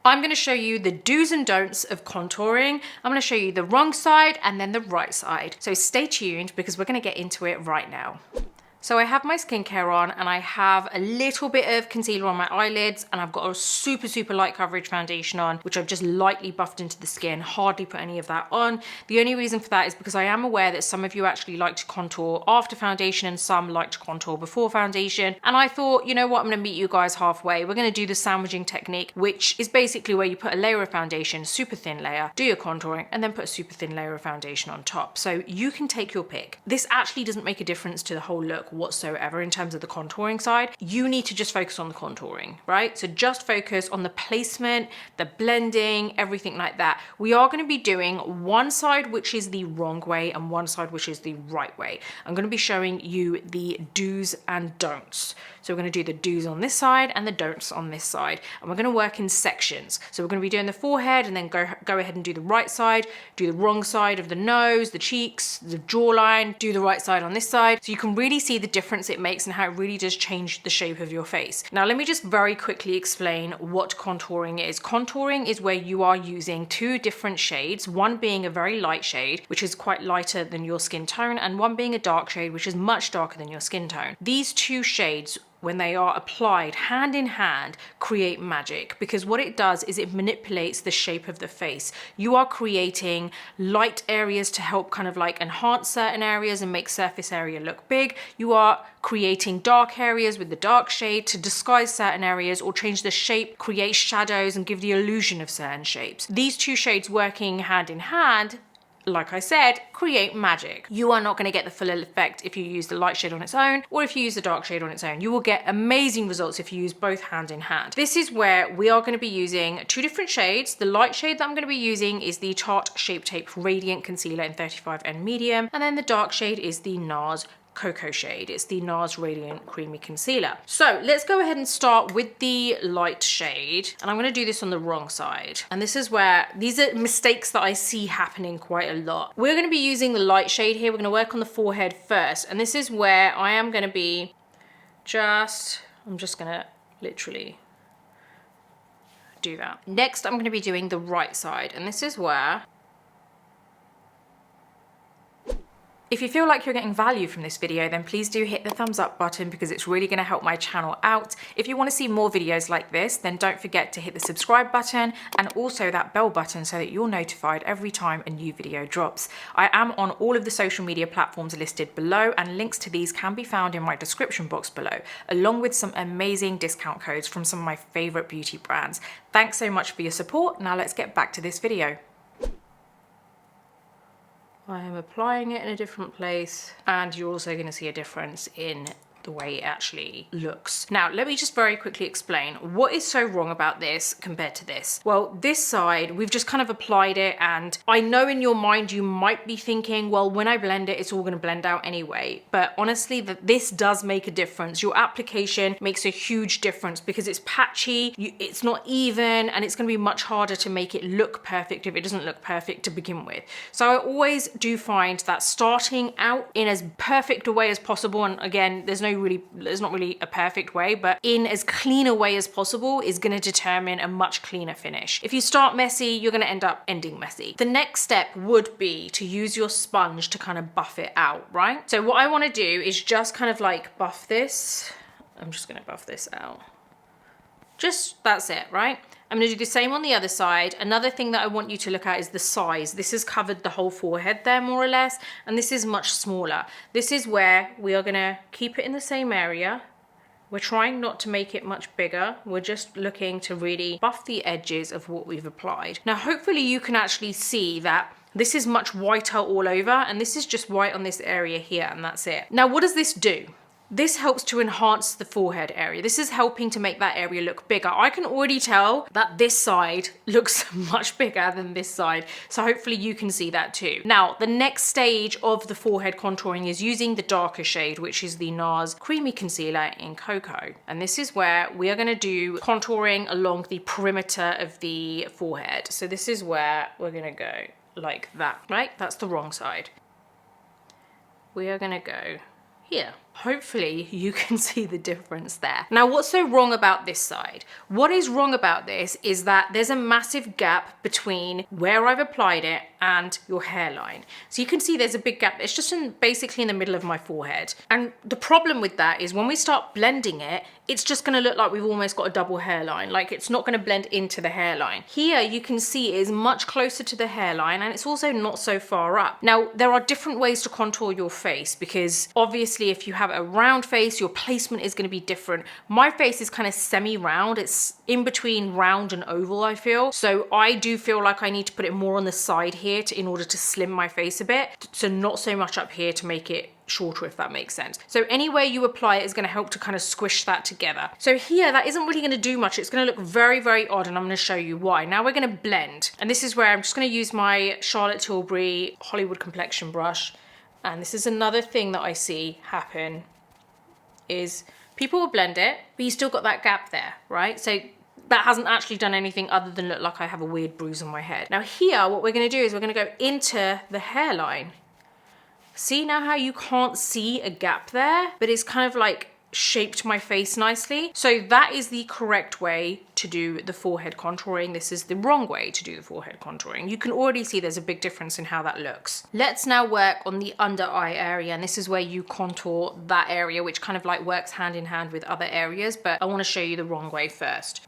I'm going to show you the do's and don'ts of contouring. I'm going to show you the wrong side and then the right side. So stay tuned because we're going to get into it right now. So I have my skincare on and I have a little bit of concealer on my eyelids and I've got a super light coverage foundation on, which I've just lightly buffed into the skin, hardly put any of that on. The only reason for that is because I am aware that some of you actually like to contour after foundation and some like to contour before foundation. And I thought, you know what, I'm gonna meet you guys halfway. We're gonna do the sandwiching technique, which is basically where you put a layer of foundation, super thin layer, do your contouring, and then put a super thin layer of foundation on top. So you can take your pick. This actually doesn't make a difference to the whole look whatsoever in terms of the contouring side. You need to just focus on the contouring, right? So just focus on the placement, the blending, everything like that. We are going to be doing one side which is the wrong way and one side which is the right way. I'm going to be showing you the do's and don'ts. So we're going to do the do's on this side and the don'ts on this side, and we're going to work in sections. So we're going to be doing the forehead and then go ahead and do the right side, do the wrong side of the nose, the cheeks, the jawline, do the right side on this side. So you can really see the difference it makes and how it really does change the shape of your face. Now let me just very quickly explain what contouring is. Contouring is where you are using two different shades, one being a very light shade, which is quite lighter than your skin tone, and one being a dark shade, which is much darker than your skin tone. These two shades, when they are applied hand in hand, create magic, because what it does is it manipulates the shape of the face. You are creating light areas to help kind of like enhance certain areas and make surface area look big. You are creating dark areas with the dark shade to disguise certain areas or change the shape, create shadows and give the illusion of certain shapes. These two shades working hand in hand, like I said, create magic. You are not going to get the full effect if you use the light shade on its own or if you use the dark shade on its own. You will get amazing results if you use both hand in hand. This is where we are going to be using two different shades. The light shade that I'm going to be using is the Tarte Shape Tape Radiant Concealer in 35N Medium, and then the dark shade is the Nars Cocoa shade. It's the Nars Radiant Creamy Concealer. So let's go ahead and start with the light shade, and I'm going to do this on the wrong side. And this is where these are mistakes that I see happening quite a lot. We're going to be using the light shade here. We're going to work on the forehead first, and this is where I am going to be I'm just going to literally do that. Next, I'm going to be doing the right side, and this is where, if you feel like you're getting value from this video, then please do hit the thumbs up button because it's really going to help my channel out. If you want to see more videos like this, then don't forget to hit the subscribe button and also that bell button so that you're notified every time a new video drops. I am on all of the social media platforms listed below, and links to these can be found in my description box below, along with some amazing discount codes from some of my favorite beauty brands. Thanks so much for your support. Now let's get back to this video. I am applying it in a different place, and you're also going to see a difference in the way it actually looks. Now, let me just very quickly explain what is so wrong about this compared to this. Well, this side, we've just kind of applied it, and I know in your mind you might be thinking, well, when I blend it, it's all gonna blend out anyway. But honestly, this does make a difference. Your application makes a huge difference because it's patchy, it's not even, and it's gonna be much harder to make it look perfect if it doesn't look perfect to begin with. So I always do find that starting out in as perfect a way as possible, and again, there's not really a perfect way, but in as clean a way as possible is going to determine a much cleaner finish. If you start messy, you're going to end up ending messy. The next step would be to use your sponge to kind of buff it out, right? So what I want to do is just kind of like buff this. I'm just going to buff this out. Just, that's it, right? I'm going to do the same on the other side. Another thing that I want you to look at is the size. This has covered the whole forehead there more or less, and this is much smaller. This is where we are going to keep it in the same area. We're trying not to make it much bigger. We're just looking to really buff the edges of what we've applied. Now, hopefully you can actually see that this is much whiter all over, and this is just white on this area here, and that's it. Now, what does this do? This helps to enhance the forehead area. This is helping to make that area look bigger. I can already tell that this side looks much bigger than this side. So hopefully you can see that too. Now, the next stage of the forehead contouring is using the darker shade, which is the Nars Creamy Concealer in Cocoa. And this is where we are going to do contouring along the perimeter of the forehead. So this is where we're going to go like that, right? That's the wrong side. We are going to go here. Hopefully you can see the difference there. Now, what's so wrong about this side? What is wrong about this is that there's a massive gap between where I've applied it and your hairline. So you can see there's a big gap. It's just basically in the middle of my forehead. And the problem with that is when we start blending it, it's just gonna look like we've almost got a double hairline. Like it's not gonna blend into the hairline. Here you can see it is much closer to the hairline and it's also not so far up. Now, there are different ways to contour your face because obviously if you have a round face, your placement is gonna be different. My face is kind of semi-round. It's in between round and oval, I feel. So I do feel like I need to put it more on the side here in order to slim my face a bit. So not so much up here to make it shorter, if that makes sense. So any way you apply it is going to help to kind of squish that together. So here, that isn't really going to do much. It's going to look very, very odd, and I'm going to show you why. Now we're going to blend, and this is where I'm just going to use my Charlotte Tilbury Hollywood complexion brush. And this is another thing that I see happen is people will blend it, but you still got that gap there, right? So that hasn't actually done anything other than look like I have a weird bruise on my head. Now here, what we're going to do is we're going to go into the hairline. See now how you can't see a gap there, but it's kind of like shaped my face nicely. So that is the correct way to do the forehead contouring. This is the wrong way to do the forehead contouring. You can already see there's a big difference in how that looks. Let's now work on the under eye area, and this is where you contour that area, which kind of like works hand in hand with other areas, but I want to show you the wrong way first.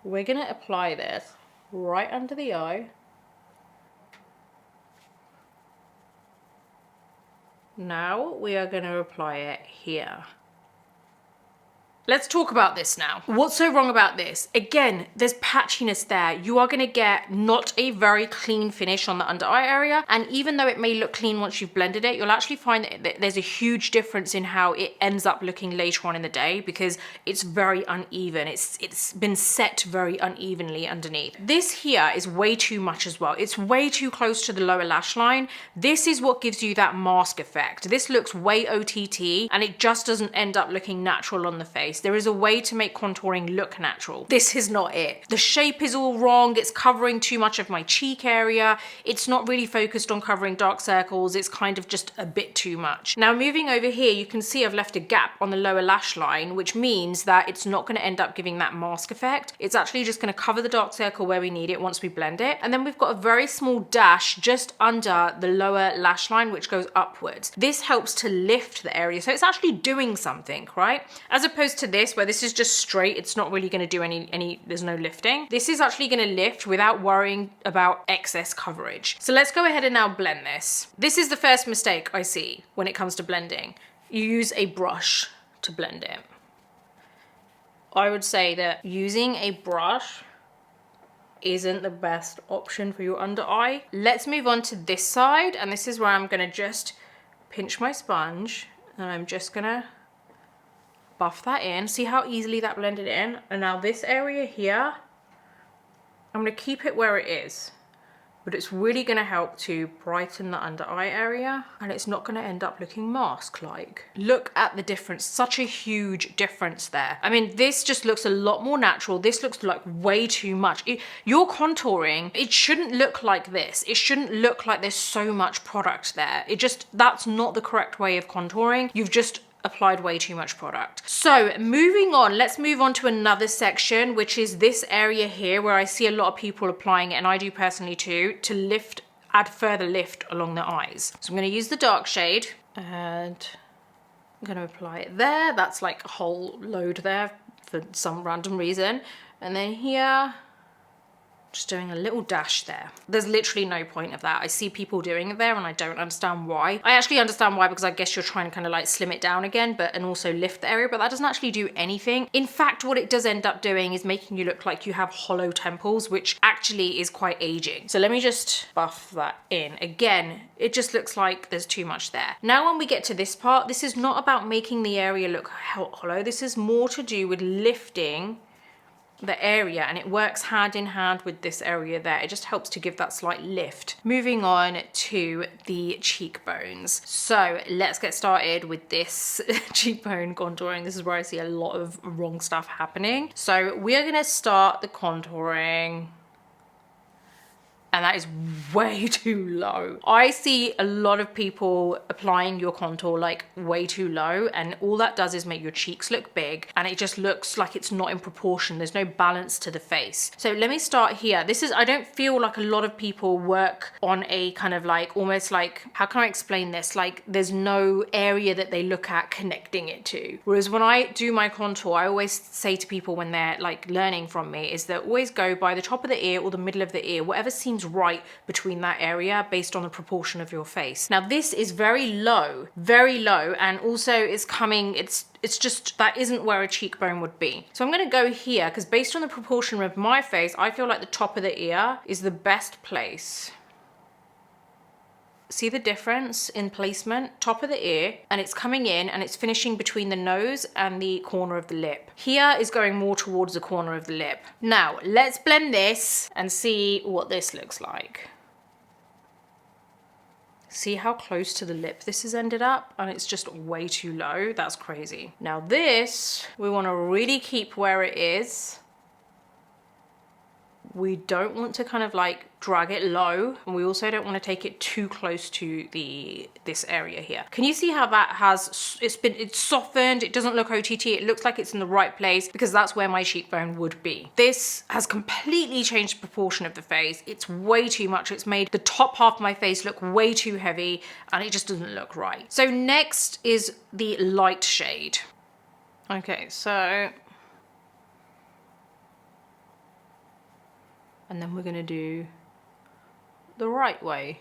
We're gonna apply this right under the eye. Now we are going to apply it here. Let's talk about this now. What's so wrong about this? Again, there's patchiness there. You are going to get not a very clean finish on the under eye area. And even though it may look clean once you've blended it, you'll actually find that there's a huge difference in how it ends up looking later on in the day because it's very uneven. It's been set very unevenly underneath. This here is way too much as well. It's way too close to the lower lash line. This is what gives you that mask effect. This looks way OTT and it just doesn't end up looking natural on the face. There is a way to make contouring look natural. This is not it. The shape is all wrong. It's covering too much of my cheek area. It's not really focused on covering dark circles. It's kind of just a bit too much. Now moving over here, you can see I've left a gap on the lower lash line, which means that it's not going to end up giving that mask effect. It's actually just going to cover the dark circle where we need it once we blend it. And then we've got a very small dash just under the lower lash line, which goes upwards. This helps to lift the area. So it's actually doing something, right? As opposed to this, where this is just straight, it's not really going to do any, there's no lifting. This is actually going to lift without worrying about excess coverage. So let's go ahead and now blend this. This is the first mistake I see when it comes to blending. You use a brush to blend it. I would say that using a brush isn't the best option for your under eye. Let's move on to this side, and this is where I'm going to just pinch my sponge and I'm just going to buff that in. See how easily that blended in? And now this area here, I'm going to keep it where it is, but it's really going to help to brighten the under eye area and it's not going to end up looking mask-like. Look at the difference, such a huge difference there. I mean, this just looks a lot more natural. This looks like way too much. Your contouring, it shouldn't look like this. It shouldn't look like there's so much product there. That's not the correct way of contouring. You've just applied way too much product. So moving on, let's move on to another section, which is this area here where I see a lot of people applying it, and I do personally too, to lift, add further lift along the eyes. So I'm going to use the dark shade and I'm going to apply it there. That's like a whole load there for some random reason. And then here, just doing a little dash there. There's literally no point of that. I see people doing it there and I don't understand why. I actually understand why, because I guess you're trying to kind of like slim it down again, and also lift the area, but that doesn't actually do anything. In fact, what it does end up doing is making you look like you have hollow temples, which actually is quite aging. So let me just buff that in. Again, it just looks like there's too much there. Now when we get to this part, this is not about making the area look hollow. This is more to do with lifting the area, and it works hand in hand with this area there. It just helps to give that slight lift. Moving on to the cheekbones. So let's get started with this cheekbone contouring. This is where I see a lot of wrong stuff happening. So we are going to start the contouring And that is way too low. I see a lot of people applying your contour like way too low, and all that does is make your cheeks look big, and it just looks like it's not in proportion. There's no balance to the face. So let me start here. I don't feel like a lot of people work on a kind of like, almost like, how can I explain this? Like there's no area that they look at connecting it to. Whereas when I do my contour, I always say to people when they're like learning from me is that always go by the top of the ear or the middle of the ear, whatever seems right between that area based on the proportion of your face. Now this is very low, and also it's coming, it's just, that isn't where a cheekbone would be. So I'm gonna go here because based on the proportion of my face, I feel like the top of the ear is the best place. See the difference in placement? Top of the ear, and it's coming in and it's finishing between the nose and the corner of the lip. Here is going more towards the corner of the lip. Now, let's blend this and see what this looks like. See how close to the lip this has ended up? And it's just way too low. That's crazy. Now this, we want to really keep where it is. We don't want to kind of like drag it low, and we also don't want to take it too close to this area here. Can you see how that has, it's softened, it doesn't look OTT, it looks like it's in the right place because that's where my cheekbone would be. This has completely changed the proportion of the face. It's way too much. It's made the top half of my face look way too heavy, and it just doesn't look right. So next is the light shade. Okay, so and then we're gonna do the right way.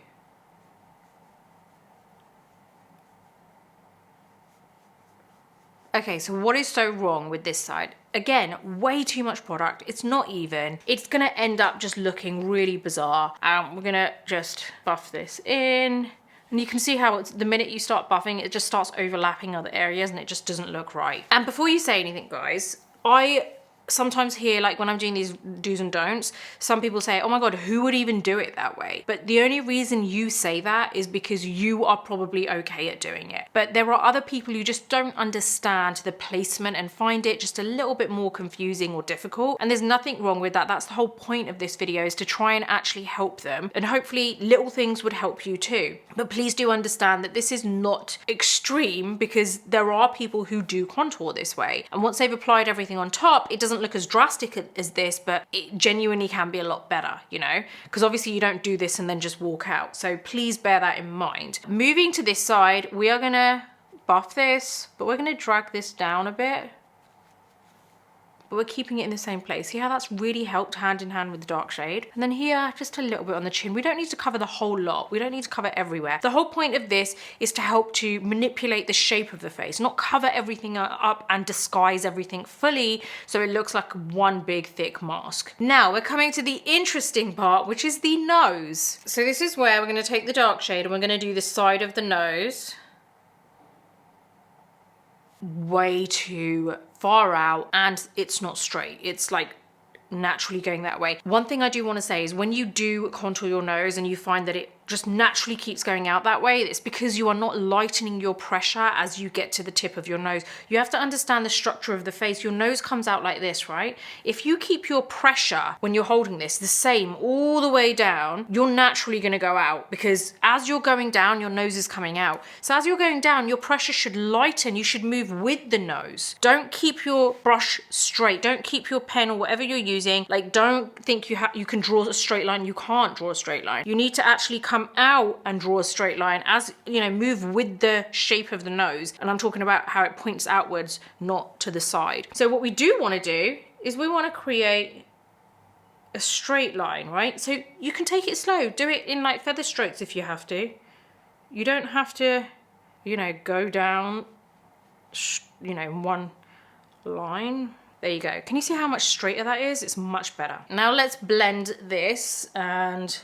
Okay, so what is so wrong with this side? Again, way too much product. It's not even. It's gonna end up just looking really bizarre. We're gonna just buff this in. And you can see how it's, the minute you start buffing, it just starts overlapping other areas and it just doesn't look right. And before you say anything, guys, I sometimes hear, like when I'm doing these do's and don'ts, some people say, oh my God, who would even do it that way? But the only reason you say that is because you are probably okay at doing it. But there are other people who just don't understand the placement and find it just a little bit more confusing or difficult. And there's nothing wrong with that. That's the whole point of this video, is to try and actually help them. And hopefully little things would help you too. But please do understand that this is not extreme, because there are people who do contour this way. And once they've applied everything on top, it doesn't look as drastic as this, but it genuinely can be a lot better, you know, because obviously you don't do this and then just walk out. So please bear that in mind. Moving to this side, we are gonna buff this, but we're gonna drag this down a bit. But we're keeping it in the same place. See how that's really helped hand in hand with the dark shade? And then here, just a little bit on the chin. We don't need to cover the whole lot. We don't need to cover everywhere. The whole point of this is to help to manipulate the shape of the face, not cover everything up and disguise everything fully so it looks like one big thick mask. Now we're coming to the interesting part, which is the nose. So this is where we're gonna take the dark shade and we're gonna do the side of the nose. Way too far out, and it's not straight. It's like naturally going that way. One thing I do want to say is when you do contour your nose and you find that it just naturally keeps going out that way, it's because you are not lightening your pressure as you get to the tip of your nose. You have to understand the structure of the face. Your nose comes out like this, right? If you keep your pressure when you're holding this the same all the way down, you're naturally going to go out, because as you're going down, your nose is coming out. So as you're going down, your pressure should lighten. You should move with the nose. Don't keep your brush straight. Don't keep your pen or whatever you're using. Like, don't think you can draw a straight line. You can't draw a straight line. You need to actually come out and draw a straight line, as you know, move with the shape of the nose. And I'm talking about how it points outwards, not to the side. So what we do want to do is we want to create a straight line, right? So you can take it slow, do it in like feather strokes if you have to. You don't have to, you know, go down, you know, in one line. There you go. Can you see how much straighter that is? It's much better. Now let's blend this, and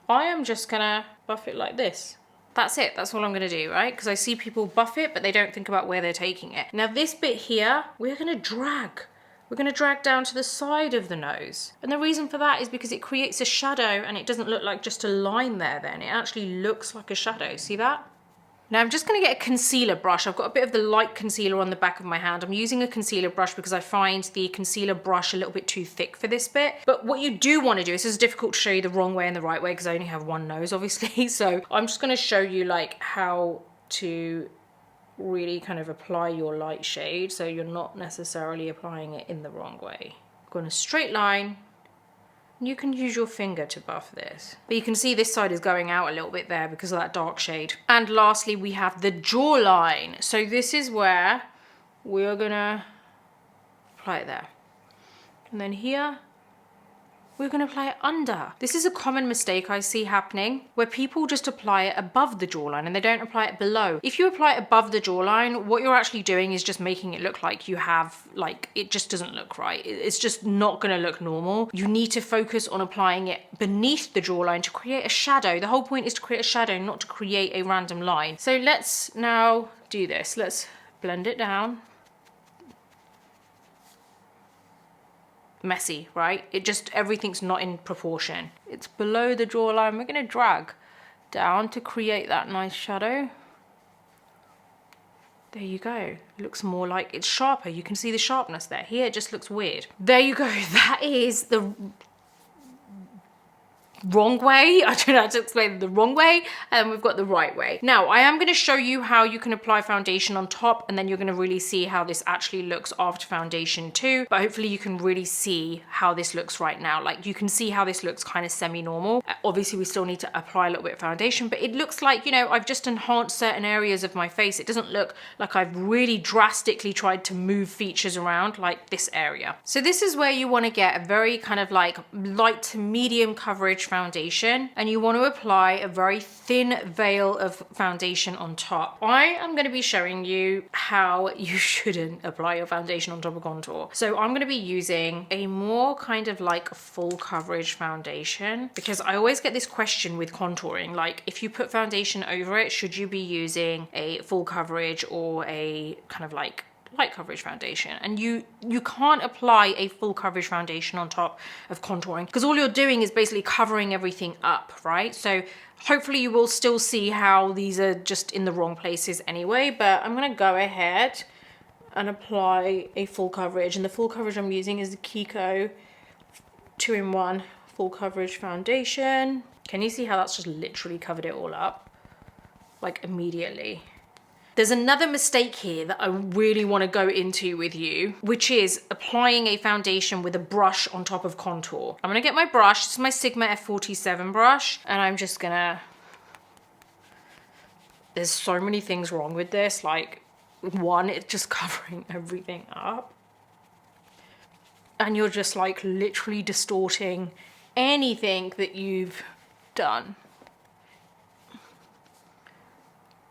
I am just gonna buff it like this. That's it, that's all I'm gonna do, right? Because I see people buff it, but they don't think about where they're taking it. Now this bit here, we're gonna drag. We're gonna drag down to the side of the nose. And the reason for that is because it creates a shadow and it doesn't look like just a line there then. It actually looks like a shadow, see that? Now I'm just going to get a concealer brush. I've got a bit of the light concealer on the back of my hand. I'm using a concealer brush because I find the concealer brush a little bit too thick for this bit. But what you do want to do, this is difficult to show you the wrong way and the right way because I only have one nose obviously. So I'm just going to show you like how to really kind of apply your light shade so you're not necessarily applying it in the wrong way. Go on a straight line. You can use your finger to buff this. But you can see this side is going out a little bit there because of that dark shade. And lastly, we have the jawline. So this is where we're gonna apply it there. And then here, we're gonna apply it under. This is a common mistake I see happening where people just apply it above the jawline and they don't apply it below. If you apply it above the jawline, what you're actually doing is just making it look like you have, like, it just doesn't look right. It's just not gonna look normal. You need to focus on applying it beneath the jawline to create a shadow. The whole point is to create a shadow, not to create a random line. So let's now do this. Let's blend it down. Messy, right? It just, everything's not in proportion. It's below the jawline. We're gonna drag down to create that nice shadow. There you go. It looks more like it's sharper. You can see the sharpness there. Here it just looks weird. There you go. That is the wrong way. I don't know how to explain the wrong way, and we've got the right way. Now I am going to show you how you can apply foundation on top, and then you're going to really see how this actually looks after foundation too. But hopefully you can really see how this looks right now. Like you can see how this looks kind of semi-normal. Obviously we still need to apply a little bit of foundation, but it looks like, you know, I've just enhanced certain areas of my face. It doesn't look like I've really drastically tried to move features around like this area. So this is where you want to get a very kind of like light to medium coverage foundation, and you want to apply a very thin veil of foundation on top. I am going to be showing you how you shouldn't apply your foundation on top of contour. So I'm going to be using a more kind of like full coverage foundation, because I always get this question with contouring, like if you put foundation over it, should you be using a full coverage or a kind of like light coverage foundation? And you can't apply a full coverage foundation on top of contouring, because all you're doing is basically covering everything up, right? So hopefully you will still see how these are just in the wrong places anyway, but I'm gonna go ahead and apply a full coverage, and the full coverage I'm using is the KIMIKO 2-in-1 full coverage foundation. Can you see how that's just literally covered it all up, like immediately? There's another mistake here that I really want to go into with you, which is applying a foundation with a brush on top of contour. I'm going to get my brush. This is my Sigma F47 brush, and I'm just gonna, there's so many things wrong with this. Like, one, it's just covering everything up, and you're just like literally distorting anything that you've done.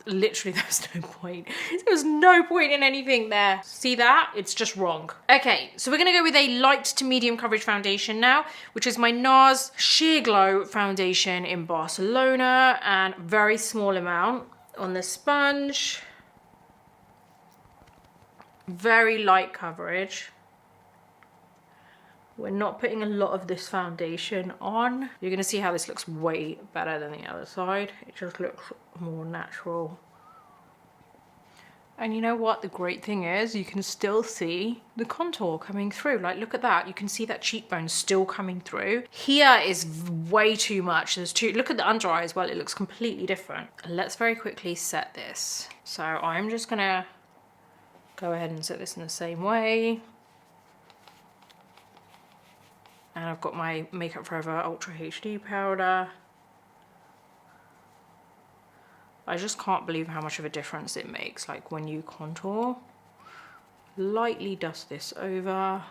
Literally, there's no point. There's no point in anything there. See that? It's just wrong. Okay, so we're gonna go with a light to medium coverage foundation now, which is my Nars Sheer Glow foundation in Barcelona, and very small amount on the sponge. Very light coverage. We're not putting a lot of this foundation on. You're gonna see how this looks way better than the other side. It just looks more natural. And you know what? The great thing is you can still see the contour coming through. Like, look at that. You can see that cheekbone still coming through. Here is way too much. There's too, look at the under eye as well. It looks completely different. Let's very quickly set this. So I'm just gonna go ahead and set this in the same way. And I've got my Makeup Forever Ultra HD powder. I just can't believe how much of a difference it makes, like when you contour. Lightly dust this over.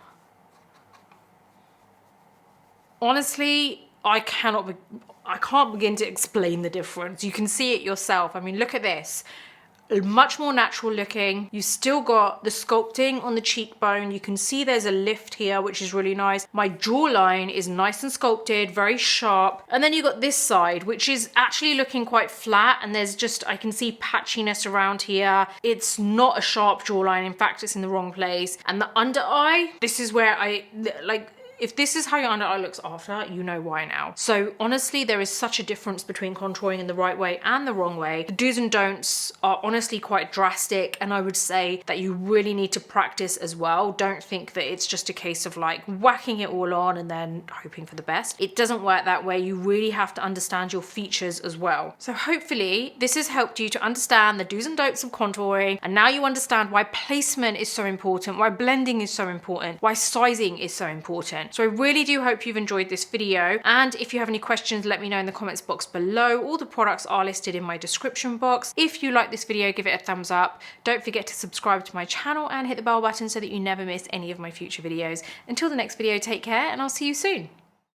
Honestly, I can't begin to explain the difference. You can see it yourself. I mean, look at this. Much more natural looking. You still got the sculpting on the cheekbone. You can see there's a lift here, which is really nice. My jawline is nice and sculpted, very sharp. And then you got this side, which is actually looking quite flat, and there's just, I can see patchiness around here. It's not a sharp jawline. In fact, it's in the wrong place. And the under eye, this is where If this is how your under eye looks after, you know why now. So honestly, there is such a difference between contouring in the right way and the wrong way. The do's and don'ts are honestly quite drastic, and I would say that you really need to practice as well. Don't think that it's just a case of like whacking it all on and then hoping for the best. It doesn't work that way. You really have to understand your features as well. So hopefully this has helped you to understand the do's and don'ts of contouring, and now you understand why placement is so important, why blending is so important, why sizing is so important. So I really do hope you've enjoyed this video, and if you have any questions, let me know in the comments box below. All the products are listed in my description box. If you like this video, give it a thumbs up. Don't forget to subscribe to my channel and hit the bell button so that you never miss any of my future videos. Until the next video, take care, and I'll see you soon.